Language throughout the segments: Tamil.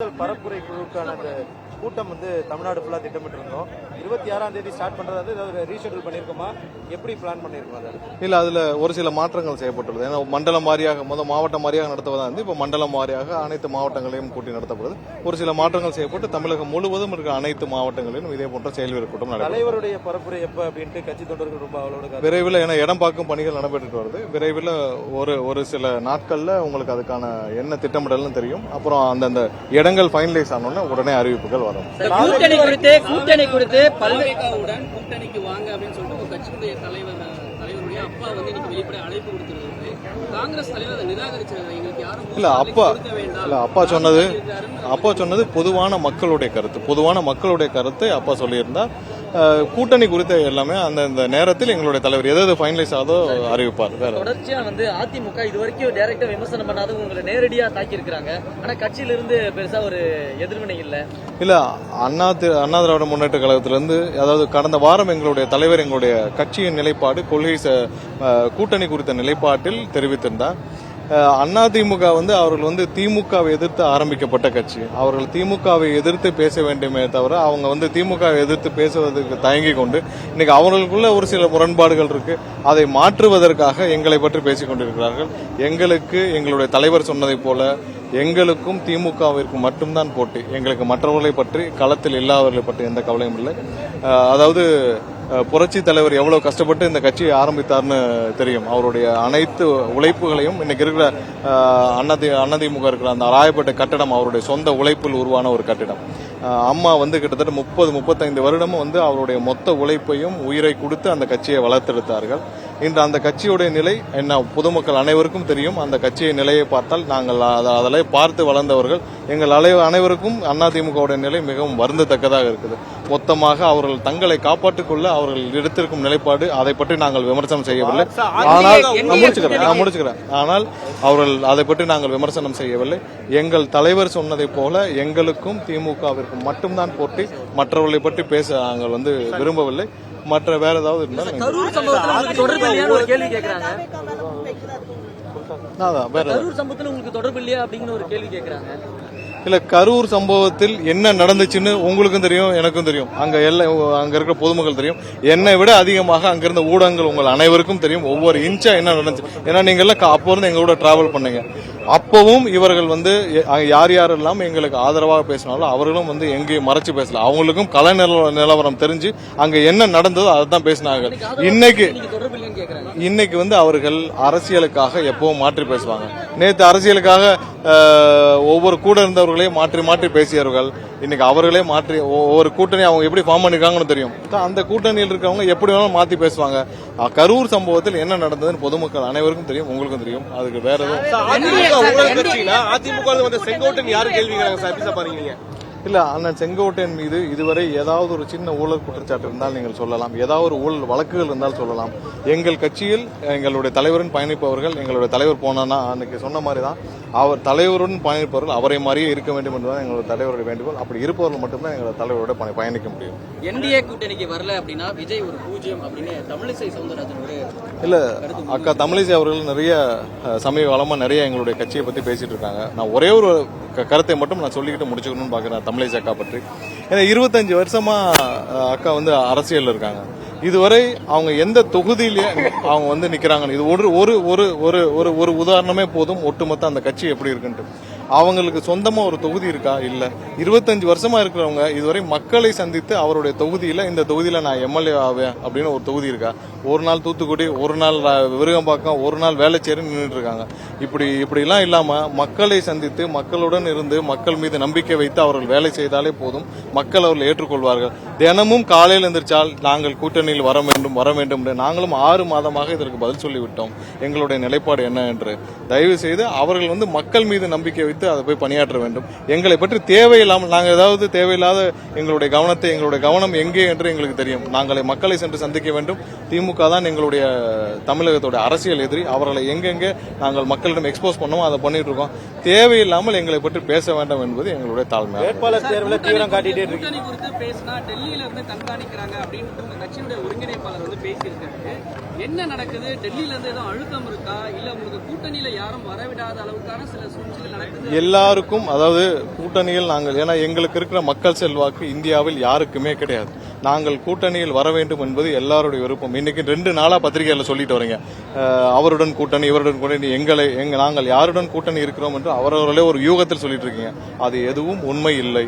பரப்புரை குழுக்கான அந்த கூட்டம் தமிழ்நாடு ஃபுல்லாக திட்டமிட்டிருந்தோம். 26ஆம் தேதி ஸ்டார்ட் பண்றது ஏதாவது ரீஷெட்யூல் பண்ணியிருக்கோமா, எப்படி பிளான் பண்ணியிருக்கோம்? இல்ல, அதுல ஒரு சில மாற்றங்கள் செய்யப்பட்டுள்ளது. ஏன்னா மண்டலம் வாரியாக மாவட்டம் வாரியாக நடத்துவதா இருந்து இப்ப மண்டலம் வாரியாக அனைத்து மாவட்டங்களையும் கூட்டி நடத்தப்படுது. ஒரு சில மாற்றங்கள் செய்யப்பட்டு தமிழகம் முழுவதும் இருக்கிற அனைத்து மாவட்டங்களிலும் இதே போன்ற செயல்வீரர் கூட்டம் நடைபெறும். தலைவருடைய பரப்புரை எப்ப அப்படின்ட்டு கட்சி தொண்டர்கள் ரொம்ப அவளோட விரைவில் ஏன்னா இடம் பார்க்கும் பணிகள் நடைபெற்று வருது. விரைவில் ஒரு சில நாட்கள்ல உங்களுக்கு அதுக்கான என்ன திட்டமிடல்னு தெரியும். அப்புறம் அந்தந்த இடங்கள் ஃபைனலைஸ் ஆனோன்னா உடனே அறிவிப்புகள் வரும். கூட்டணி குறித்து பல்வேகாவுடன் கூட்டணிக்கு வாங்க அப்படின்னு சொல்லிட்டு ஒரு கட்சியுடைய தலைவருடைய அப்பா இன்னைக்கு வெளிப்படை அழைப்பு கொடுத்திருக்காரு. காங்கிரஸ் தலைவர் அதை நிராகரிச்சிருக்காரு. எங்களுக்கு யாரும் இல்ல அப்பா சொன்னது பொதுவான மக்களுடைய கருத்தை அப்பா சொல்லியிருந்தா கூட்டணி குறித்த எல்லாமே அந்த நேரத்தில் எங்களுடைய தலைவர் எதாவது ஃபைனலைஸ் ஆதோ அறிவிப்பார். தொடர்ச்சியா அதிமுக இதுவரைக்கும் டைரக்டா விமர்சனம் பண்ணாத உங்களை நேரடியா தாக்கி இருக்காங்க. ஆனா கட்சியில இருந்து பெருசா ஒரு எதிர்வினை இல்ல. அண்ணா திராவிட முன்னேற்ற கழகத்திலிருந்து அதாவது கடந்த வாரம் எங்களுடைய தலைவர் எங்களுடைய கட்சியின் நிலைப்பாடு கொள்கை கூட்டணி குறித்த நிலைப்பாட்டில் தெரிவித்திருந்தார். அதிமுக அவர்கள் திமுகவை எதிர்த்து ஆரம்பிக்கப்பட்ட கட்சி. அவர்கள் திமுகவை எதிர்த்து பேச வேண்டுமே தவிர அவங்க திமுகவை எதிர்த்து பேசுவதற்கு தயங்கி கொண்டு இன்னைக்கு அவர்களுக்குள்ள ஒரு சில முரண்பாடுகள் இருக்கு. அதை மாற்றுவதற்காக எங்களை பற்றி பேசிக் கொண்டிருக்கிறார்கள். எங்களுடைய தலைவர் சொன்னதை போல எங்களுக்கும் திமுகவிற்கும் மட்டும்தான் போட்டி. எங்களுக்கு மற்றவர்களை பற்றி களத்தில் இல்லாதவர்களை பற்றி எந்த கவலையும் இல்லை. அதாவது புரட்சி தலைவர் எவ்வளவு கஷ்டப்பட்டு இந்த கட்சியை ஆரம்பித்தார்னு தெரியும். அவருடைய அனைத்து உழைப்புகளையும் இன்னைக்கு இருக்கிற அதிமுக இருக்கிற அந்த ராயப்பேட்டை கட்டடம் அவருடைய சொந்த உழைப்பில் உருவான ஒரு கட்டிடம். அம்மா கிட்டத்தட்ட 30-35 வருடமும் அவருடைய மொத்த உழைப்பையும் உயிரை கொடுத்து அந்த கட்சியை வளர்த்தெடுத்தார்கள். இன்று அந்த கட்சியுடைய நிலை என்ன பொதுமக்கள் அனைவருக்கும் தெரியும். அந்த கட்சியை நிலையை பார்த்தால் நாங்கள் அதில் பார்த்து வளர்ந்தவர்கள். எங்கள் அனைவருக்கும் அதிமுகவுடைய நிலை மிகவும் வருந்தத்தக்கதாக இருக்குது. மொத்தமாக அவர்கள் தங்களை காப்பாற்றிக் கொள்ள அவர்கள் எடுத்திருக்கும் நிலைப்பாடு அதை பற்றி நாங்கள் விமர்சனம் செய்யவில்லை. ஆனால் நான் முடிச்சுக்கிறேன். ஆனால் அவர்கள் அதை பற்றி நாங்கள் விமர்சனம் செய்யவில்லை. எங்கள் தலைவர் சொன்னதை போல எங்களுக்கும் திமுகவிற்கும் மட்டும்தான் போட்டி. மற்றவர்களை பற்றி பேச நாங்கள் விரும்பவில்லை. மற்ற வேற ஏதாவது இருந்தாலும் இல்ல, கரூர் சம்பவத்தில் என்ன நடந்துச்சுன்னு உங்களுக்கும் தெரியும், எனக்கும் தெரியும். அங்க இருக்கிற பொதுமக்கள் தெரியும். என்னை விட அதிகமாக அங்கிருந்த ஊடகங்கள் உங்கள் அனைவருக்கும் தெரியும் ஒவ்வொரு இன்ச்சா என்ன நடந்துச்சு. ஏன்னா நீங்க எல்லாம் அப்போ இருந்து எங்களோட டிராவல் பண்ணீங்க. அப்பவும் இவர்கள் யாரெல்லாம் எங்களுக்கு ஆதரவாக பேசினாலும் அவர்களும் எங்கேயும் மறைச்சு பேசல. அவங்களுக்கும் கலை நிலவரம் தெரிஞ்சு அங்க என்ன நடந்ததோ அதான் பேசினாங்க. இன்னைக்கு அவர்கள் அரசியலுக்காக எப்பவும் மாற்றி பேசுவாங்க. நேற்று அரசியலுக்காக ஒவ்வொரு கூட இருந்தவர்களையும் மாற்றி மாற்றி பேசியவர்கள் இன்னைக்கு அவர்களே மாற்றி ஒவ்வொரு கூட்டணி அவங்க எப்படி ஃபார்ம் பண்ணிருக்காங்கன்னு தெரியும். அந்த கூட்டணியில் இருக்கவங்க எப்படி வேணாலும் மாத்தி பேசுவாங்க. கரூர் சம்பவத்தில் என்ன நடந்ததுன்னு பொதுமக்கள் அனைவருக்கும் தெரியும், உங்களுக்கும் தெரியும். அதுக்கு வேற அதிமுக செங்கோட்டன் யாரும் கேள்வி பாருங்க. இல்ல, அண்ணன் செங்கோட்டையன் மீது இதுவரை ஏதாவது ஒரு சின்ன ஊழல் குற்றச்சாட்டு இருந்தால் நீங்கள் சொல்லலாம். ஏதாவது ஒரு ஊழல் வழக்குகள் இருந்தால் சொல்லலாம். எங்கள் கட்சியில் எங்களுடைய பயணிப்பவர்கள் எங்களுடைய தலைவர் போனா அன்னைக்கு சொன்ன மாதிரி தான் அவர் தலைவருடன் பயணிப்பவர்கள் அவரை மாதிரியே இருக்க வேண்டும் என்பதுதான் எங்களுடைய தலைவருடைய வேண்டுகோள். அப்படி இருப்பவர்கள் மட்டும்தான் எங்களுடைய தலைவரோட பயணிக்க முடியும். என்டிஏ கூட்டணிக்கு வரல அப்படின்னா விஜய் ஒரு 0 அப்படின்னு தமிழிசை சவுந்தரராஜன் இல்ல, அக்கா தமிழிசை அவர்கள் நிறைய சமீப காலமா நிறைய எங்களுடைய கட்சியை பத்தி பேசிட்டு இருக்காங்க. நான் ஒரே ஒரு கருத்தை மட்டும் நான் சொல்லிக்கிட்டு முடிச்சுக்கணும்னு பாக்குறேன் தமிழிசை அக்கா பற்றி. ஏன்னா 25 வருஷமா அக்கா அரசியல் இருக்காங்க. இதுவரை அவங்க எந்த தொகுதியிலே அவங்க நிக்கிறாங்க. இது ஒரு உதாரணமே போதும் ஒட்டுமொத்த அந்த கட்சி எப்படி இருக்குன்ட்டு. அவங்களுக்கு சொந்தமா ஒரு தொகுதி இருக்கா? இல்ல. 25 வருஷமா இருக்கிறவங்க இதுவரை மக்களை சந்தித்து அவருடைய தொகுதியில இந்த தொகுதியில நான் எம்எல்ஏ ஆவேன் அப்படின்னு ஒரு தொகுதி இருக்கா? ஒரு நாள் தூத்துக்குடி, ஒரு நாள் விருகம்பாக்கம், ஒரு நாள் வேலைச்சேரி நின்றுட்டு இருக்காங்க. இப்படி எல்லாம் இல்லாம மக்களை சந்தித்து மக்களுடன் இருந்து மக்கள் மீது நம்பிக்கை வைத்து அவர்கள் வேலை செய்தாலே போதும். மக்கள் அவர்கள் ஏற்றுக்கொள்வார்கள். தினமும் காலையில் எந்திரிச்சால் நாங்கள் கூட்டணியில் வர வேண்டும் நாங்களும் 6 மாதமாக இதற்கு பதில் சொல்லிவிட்டோம். எங்களுடைய நிலைப்பாடு என்ன என்று தயவு செய்து அவர்கள் மக்கள் மீது நம்பிக்கை வைத்து அதை போய் பணியாற்ற வேண்டும். எங்களை பற்றி தேவையில்லாமல் நாங்கள் ஏதாவது தேவையில்லாத எங்களுடைய கவனம் எங்கே என்று எங்களுக்கு தெரியும். நாங்களை மக்களை சென்று சந்திக்க வேண்டும். திமுக தான் எங்களுடைய தமிழகத்தோட அரசியல் எதிரி. அவர்களை எங்கெங்கே நாங்கள் மக்களிடம் எக்ஸ்போஸ் பண்ணோமோ அதை பண்ணிட்டு இருக்கோம். தேவையில்லாமல் எங்களை பற்றி பேச வேண்டாம் என்பது எங்களுடைய தாழ்மை. வேட்பாளர் தேர்வில் தீவிரம் காட்டிட்டே இருக்கு. என்ன நடக்குது? டெல்லியில இருந்து ஏதோ அழுத்தம் இருக்கா? இல்ல உங்களுக்கு கூட்டணியில யாரும் வரவிடாத அளவுக்கான சில சூழ்ச்சிகள் நடக்குது எல்லாருக்கும், அதாவது கூட்டணியில் நாங்கள், ஏன்னா எங்களுக்கு இருக்கிற மக்கள் செல்வாக்கு இந்தியாவில் யாருக்குமே கிடையாது. நாங்கள் கூட்டணியில் வர வேண்டும் என்பது எல்லாருடைய விருப்பம். இன்னைக்கு 2 நாளா பத்திரிகையில சொல்லிட்டு வரீங்க, அவருடன் கூட்டணி, இவருடன் கூட்டணி, நாங்கள் யாருடன் கூட்டணி இருக்கிறோம் என்று அவரவர்களே ஒரு யூகத்தில் சொல்லிட்டு இருக்கீங்க. அது எதுவும் உண்மை இல்லை.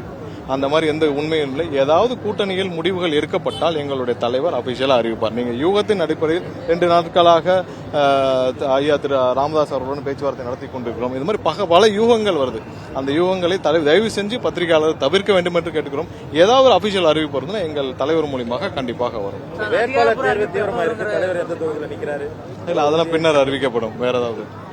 அந்த மாதிரி எந்த உண்மையும் இல்லை. ஏதாவது கூட்டணியில் முடிவுகள் எடுக்கப்பட்டால் எங்களுடைய தலைவர் அபிஷியலா அறிவிப்பார். நீங்க யூகத்தின் அடிப்படையில் 2 நாட்களாக ஐயா திரு ராமதாஸ் அவர்களுடன் பேச்சுவார்த்தை நடத்தி கொண்டிருக்கிறோம். இது மாதிரி பல யூகங்கள் வருது. அந்த யூகங்களை தயவு செஞ்சு பத்திரிகையாளர் தவிர்க்க வேண்டும் என்று கேட்டுக்கிறோம். ஏதாவது ஒரு அபிஷியல் அறிவிப்பு வருதுன்னா எங்கள் தலைவர் மூலியமாக கண்டிப்பாக வரும். வேட்பாளர் தேர்வு தீவிரமா இருக்கு. தலைவர் எந்த தொகுதியில் நிற்கிறாரு? இல்ல, அதெல்லாம் பின்னர் அறிவிக்கப்படும். வேற ஏதாவது